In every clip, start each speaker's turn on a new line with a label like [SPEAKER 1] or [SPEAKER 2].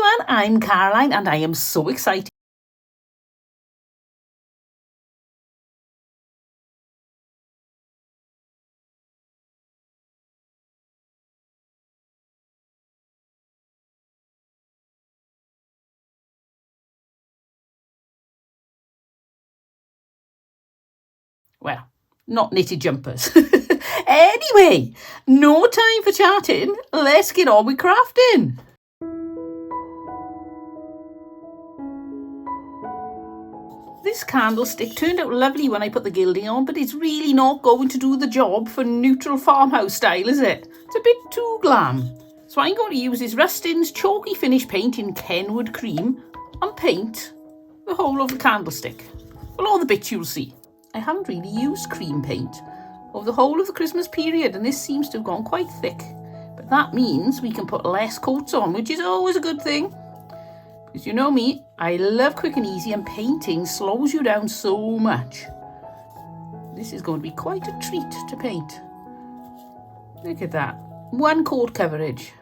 [SPEAKER 1] everyone, I'm Caroline and I am so excited. Well, not knitted jumpers. Anyway, no time for chatting. Let's get on with crafting. This candlestick turned out lovely when I put the gilding on, but it's really not going to do the job for neutral farmhouse style, is it? It's a bit too glam. So I'm going to use this Rustin's chalky finish paint in Kenwood Cream and paint the whole of the candlestick. Well, all the bits you'll see. I haven't really used cream paint over the whole of the Christmas period, and this seems to have gone quite thick. But that means we can put less coats on, which is always a good thing. Because you know me, I love quick and easy, and painting slows you down so much. This is going to be quite a treat to paint. Look at that. One coat coverage.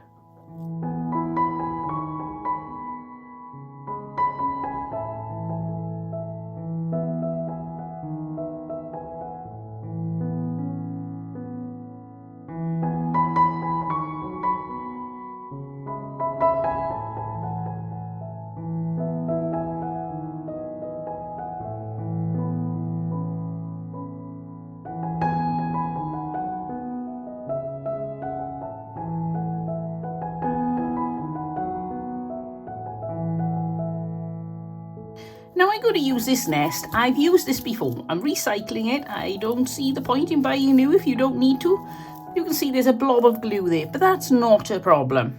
[SPEAKER 1] Now I'm going to use this nest. I've used this before. I'm recycling it. I don't see the point in buying new if you don't need to. You can see there's a blob of glue there, but that's not a problem.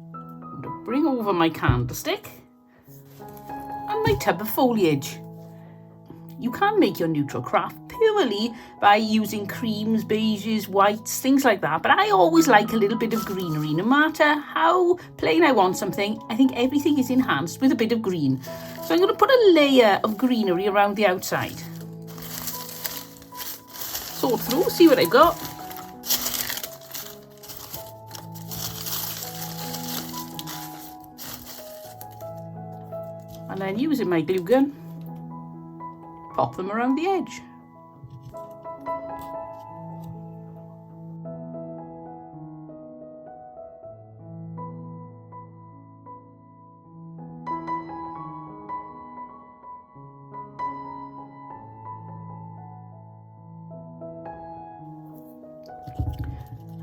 [SPEAKER 1] I'm going to bring over my candlestick and my tub of foliage. You can make your neutral craft purely by using creams, beiges, whites, things like that. But I always like a little bit of greenery. No matter how plain I want something, I think everything is enhanced with a bit of green. So I'm going to put a layer of greenery around the outside. Sort through, see what I've got. And then using my glue gun, pop them around the edge.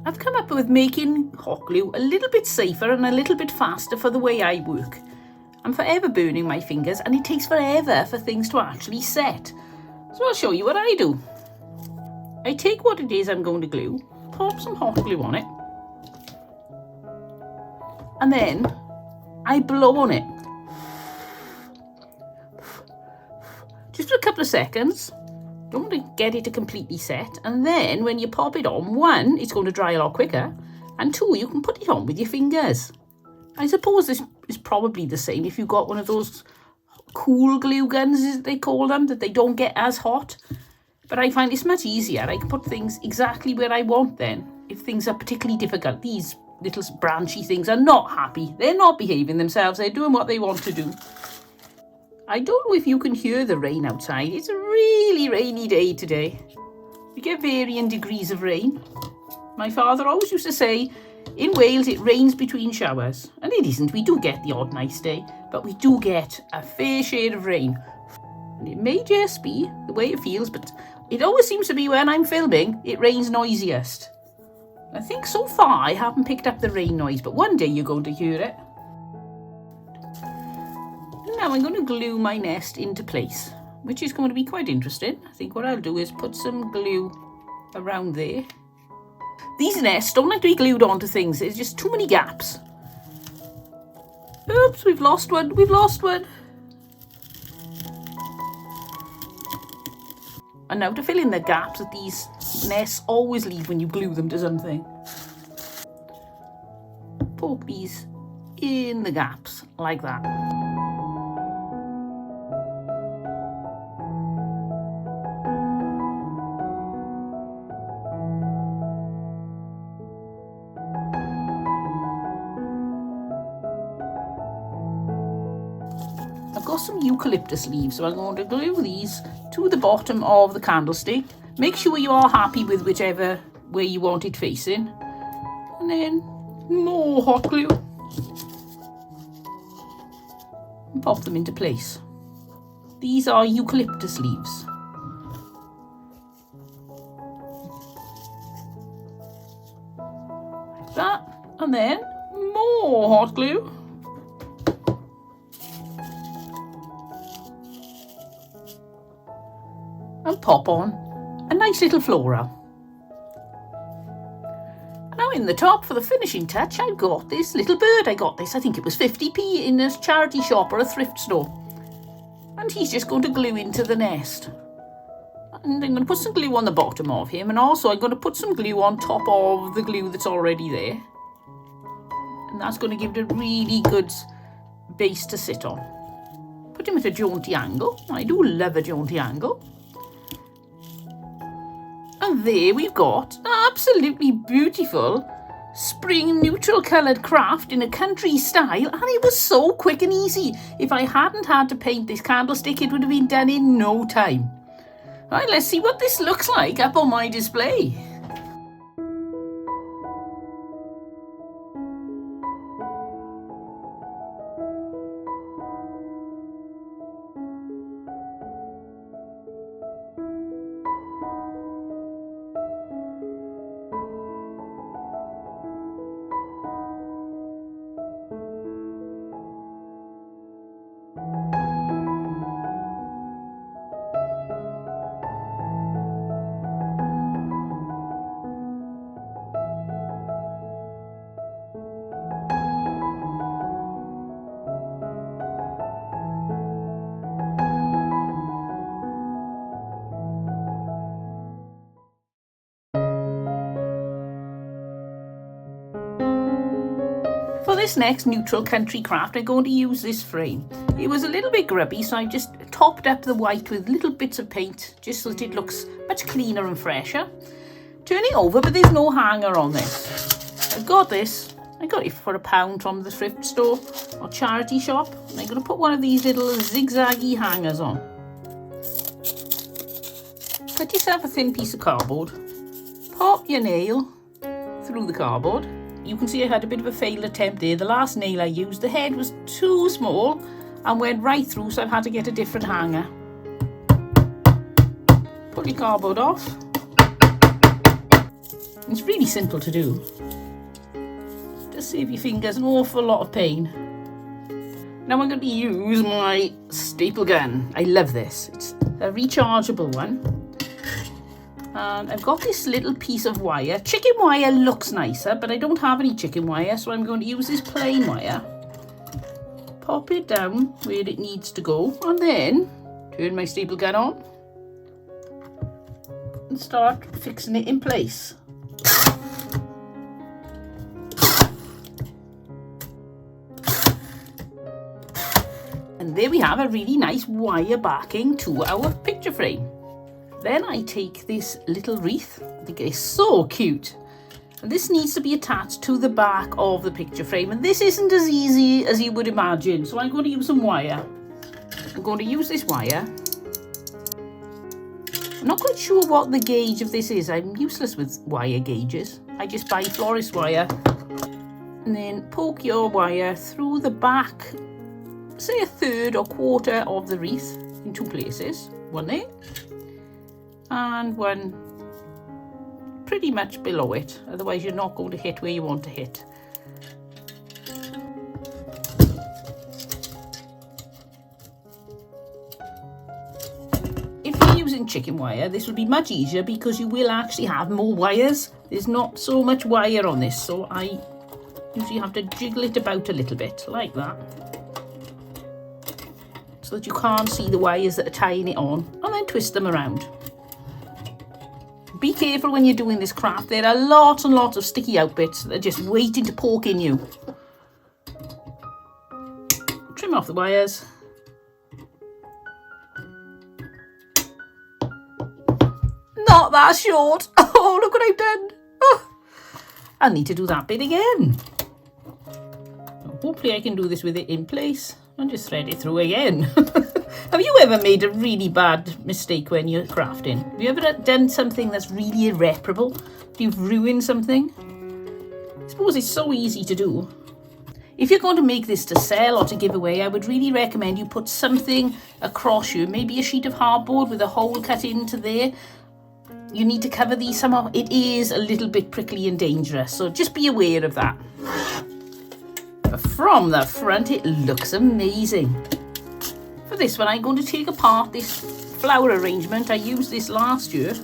[SPEAKER 1] I've come up with making hot glue a little bit safer and a little bit faster for the way I work. I'm forever burning my fingers and it takes forever for things to actually set. So I'll show you what I do. I take what it is I'm going to glue, pop some hot glue on it, and then I blow on it. Just for a couple of seconds. Don't want to get it to completely set. And then when you pop it on, one, it's going to dry a lot quicker. And two, you can put it on with your fingers. I suppose this is probably the same if you've got one of those cool glue guns, as they call them, that they don't get as hot. But I find it's much easier. I can put things exactly where I want then. If things are particularly difficult, these little branchy things are not happy. They're not behaving themselves. They're doing what they want to do. I don't know if you can hear the rain outside. It's a really rainy day today. We get varying degrees of rain. My father always used to say, in Wales it rains between showers. And it isn't. We do get the odd nice day, but we do get a fair share of rain. And it may just be the way it feels, but it always seems to be when I'm filming, it rains noisiest. I think so far I haven't picked up the rain noise, but one day you're going to hear it. Now I'm going to glue my nest into place, which is going to be quite interesting. I think what I'll do is put some glue around there. These nests don't like to be glued onto things. There's just too many gaps. Oops, we've lost one. We've lost one. And now to fill in the gaps that these nests always leave when you glue them to something. Poke these in the gaps like that. I've got some eucalyptus leaves, so I'm going to glue these to the bottom of the candlestick. Make sure you are happy with whichever way you want it facing. And then more hot glue. And pop them into place. These are eucalyptus leaves. Like that. And then more hot glue. And pop on a nice little floral. Now in the top for the finishing touch, I've got this little bird. I got this, I think it was 50p in a charity shop or a thrift store. And he's just going to glue into the nest. And I'm going to put some glue on the bottom of him, and also I'm going to put some glue on top of the glue that's already there. And that's going to give it a really good base to sit on. Put him at a jaunty angle. I do love a jaunty angle. And there we've got an absolutely beautiful spring neutral coloured craft in a country style, and it was so quick and easy. If I hadn't had to paint this candlestick, it would have been done in no time. Right, let's see what this looks like up on my display. For this next neutral country craft, I'm going to use this frame. It was a little bit grubby, so I just topped up the white with little bits of paint, just so that it looks much cleaner and fresher. Turn it over, but there's no hanger on this. I've got this. I got it for £1 from the thrift store or charity shop. And I'm going to put one of these little zigzaggy hangers on. Cut yourself a thin piece of cardboard. Pop your nail through the cardboard. You can see I had a bit of a failed attempt there. The last nail I used, the head was too small and went right through, so I've had to get a different hanger. Pull your cardboard off. It's really simple to do. Just save your fingers an awful lot of pain. Now I'm going to use my staple gun. I love this. It's a rechargeable one. And I've got this little piece of wire. Chicken wire looks nicer, but I don't have any chicken wire, so I'm going to use this plain wire. Pop it down where it needs to go, and then turn my staple gun on and start fixing it in place. And there we have a really nice wire backing to our picture frame. Then I take this little wreath. I think it's so cute. And this needs to be attached to the back of the picture frame. And this isn't as easy as you would imagine. So I'm going to use some wire. I'm going to use this wire. I'm not quite sure what the gauge of this is. I'm useless with wire gauges. I just buy florist wire. And then poke your wire through the back, say a third or quarter of the wreath in two places. One there. And one pretty much below it, otherwise you're not going to hit where you want to hit. If you're using chicken wire, this will be much easier because you will actually have more wires. There's not so much wire on this, so I usually have to jiggle it about a little bit, like that, so that you can't see the wires that are tying it on, and then twist them around. Be careful when you're doing this craft. There are lots and lots of sticky out bits that are just waiting to poke in you. Trim off the wires. Not that short. Oh, look what I've done. Oh, I'll need to do that bit again. Hopefully I can do this with it in place. and just thread it through again. Have you ever made a really bad mistake when you're crafting? Have you ever done something that's really irreparable? You've ruined something? I suppose it's so easy to do. If you're going to make this to sell or to give away, I would really recommend you put something across you, maybe a sheet of cardboard with a hole cut into there. You need to cover these somehow. It is a little bit prickly and dangerous, so just be aware of that. But from the front, it looks amazing. For this one, I'm going to take apart this flower arrangement. I used this last year.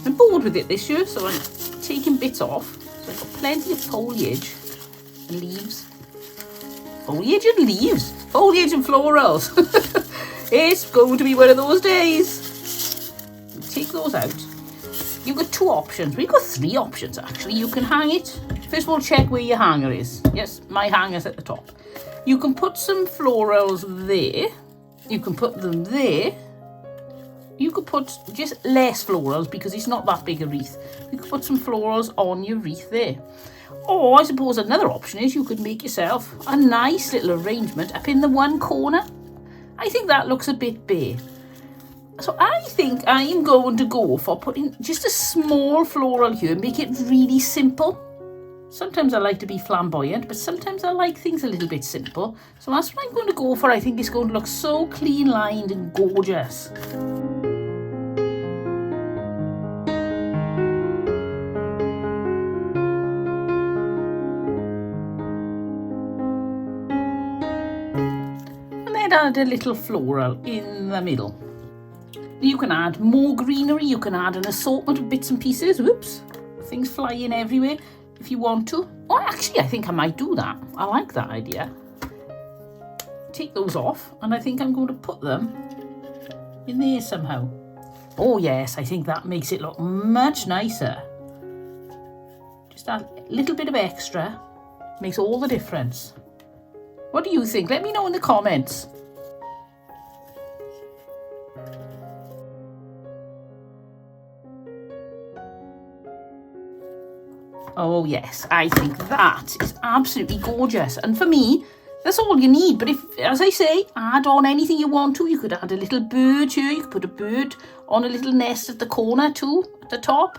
[SPEAKER 1] I'm bored with it this year, so I'm taking bits off. So I've got plenty of foliage and leaves. Foliage and leaves. Foliage and florals. It's going to be one of those days. Take those out. You've got two options. We've got three options, actually. You can hang it. First of all, check where your hanger is. Yes, my hanger's at the top. You can put some florals there. You can put them there. You could put just less florals because it's not that big a wreath. You could put some florals on your wreath there. Or I suppose another option is you could make yourself a nice little arrangement up in the one corner. I think that looks a bit bare. So I think I'm going to go for putting just a small floral here, make it really simple. Sometimes I like to be flamboyant, but sometimes I like things a little bit simple. So that's what I'm going to go for. I think it's going to look so clean lined and gorgeous. Add a little floral in the middle. You can add more greenery, you can add an assortment of bits and pieces. Whoops, things flying everywhere if you want to. Oh, actually, I think I might do that. I like that idea. Take those off, and I think I'm going to put them in there somehow. Oh yes, I think that makes it look much nicer. Just add a little bit of extra, makes all the difference. What do you think? Let me know in the comments. Oh yes, I think that is absolutely gorgeous. And for me, that's all you need. But if, as I say, add on anything you want to. You could add a little bird here. You could put a bird on a little nest at the corner too, at the top.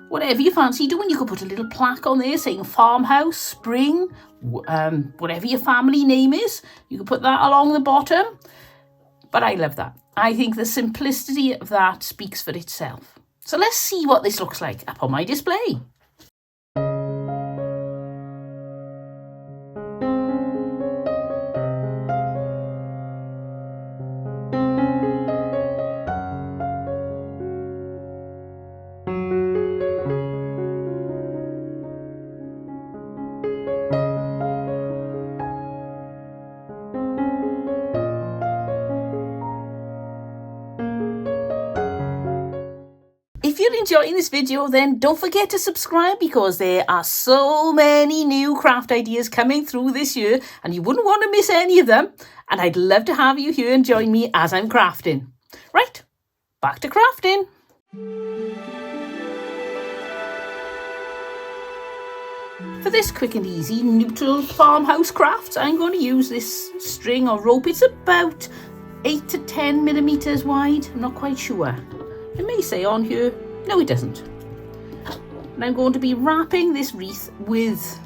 [SPEAKER 1] Whatever you fancy doing. You could put a little plaque on there saying farmhouse, spring, whatever your family name is. You could put that along the bottom. But I love that. I think the simplicity of that speaks for itself. So let's see what this looks like up on my display. If you're enjoying this video, then don't forget to subscribe because there are so many new craft ideas coming through this year and you wouldn't want to miss any of them. And I'd love to have you here and join me as I'm crafting. Right, back to crafting. For this quick and easy neutral farmhouse craft, I'm going to use this string or rope. It's about 8 to 10 millimeters wide. I'm not quite sure. It may say on here, no it doesn't. And I'm going to be wrapping this wreath with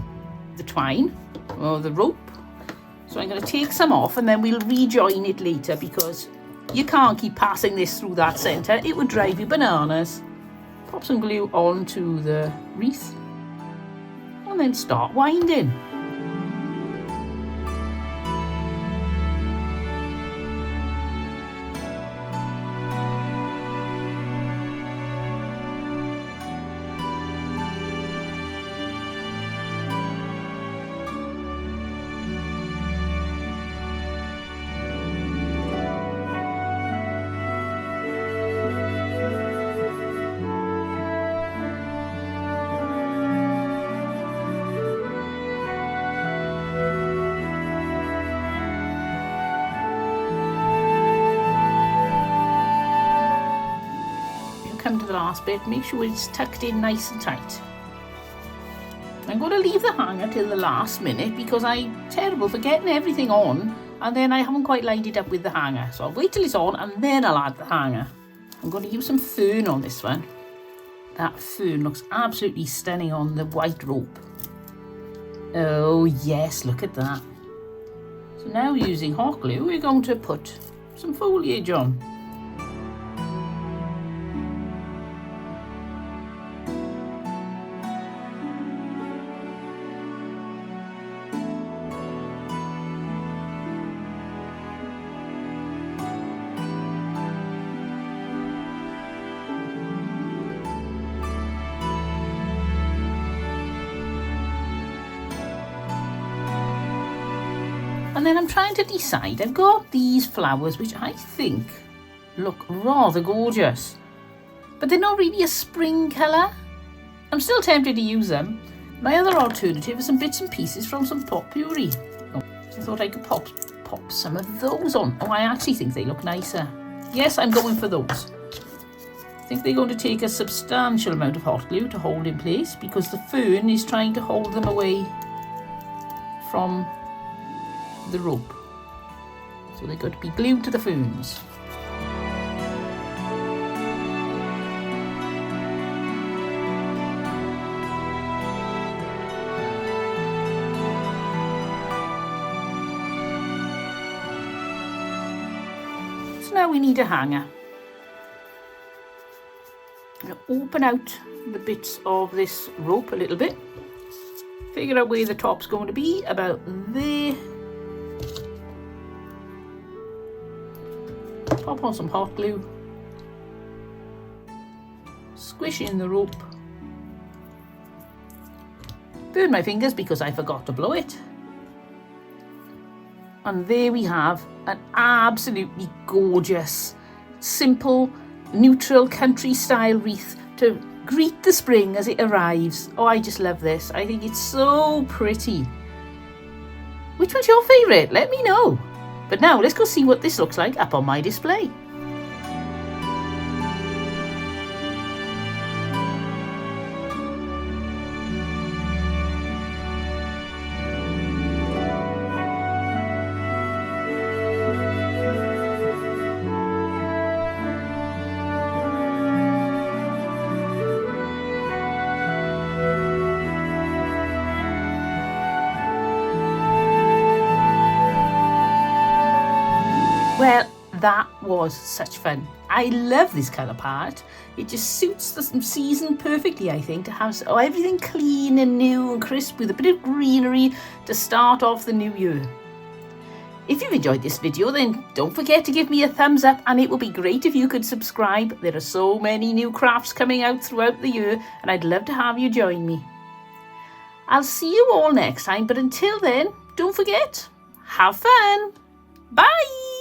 [SPEAKER 1] the twine or the rope. So I'm going to take some off and then we'll rejoin it later because you can't keep passing this through that centre. It would drive you bananas. Pop some glue onto the wreath and then start winding. Come to the last bit, make sure it's tucked in nice and tight. I'm going to leave the hanger till the last minute because I'm terrible for getting everything on and then I haven't quite lined it up with the hanger. So I'll wait till it's on and then I'll add the hanger. I'm going to use some fern on this one. That fern looks absolutely stunning on the white rope. Oh yes, look at that. So now using hot glue, we're going to put some foliage on. And then I'm trying to decide, I've got these flowers which I think look rather gorgeous, but they're not really a spring colour. I'm still tempted to use them. My other alternative is some bits and pieces from some potpourri. So I thought I could pop some of those on. Oh, I actually think they look nicer. Yes, I'm going for those. I think they're going to take a substantial amount of hot glue to hold in place because the fern is trying to hold them away from the rope. So they've got to be glued to the ferns. So now we need a hanger. I'm going to open out the bits of this rope a little bit. Figure out where the top's going to be, about there. Pop on some hot glue, squish in the rope, burn my fingers because I forgot to blow it, and there we have an absolutely gorgeous, simple, neutral country style wreath to greet the spring as it arrives. Oh, I just love this. I think it's so pretty. Which one's your favourite? Let me know. But now let's go see what this looks like up on my display. Well, that was such fun. I love this colour palette. It just suits the season perfectly, I think, to have everything clean and new and crisp with a bit of greenery to start off the new year. If you've enjoyed this video, then don't forget to give me a thumbs up, and it would be great if you could subscribe. There are so many new crafts coming out throughout the year, and I'd love to have you join me. I'll see you all next time, but until then, don't forget, have fun. Bye!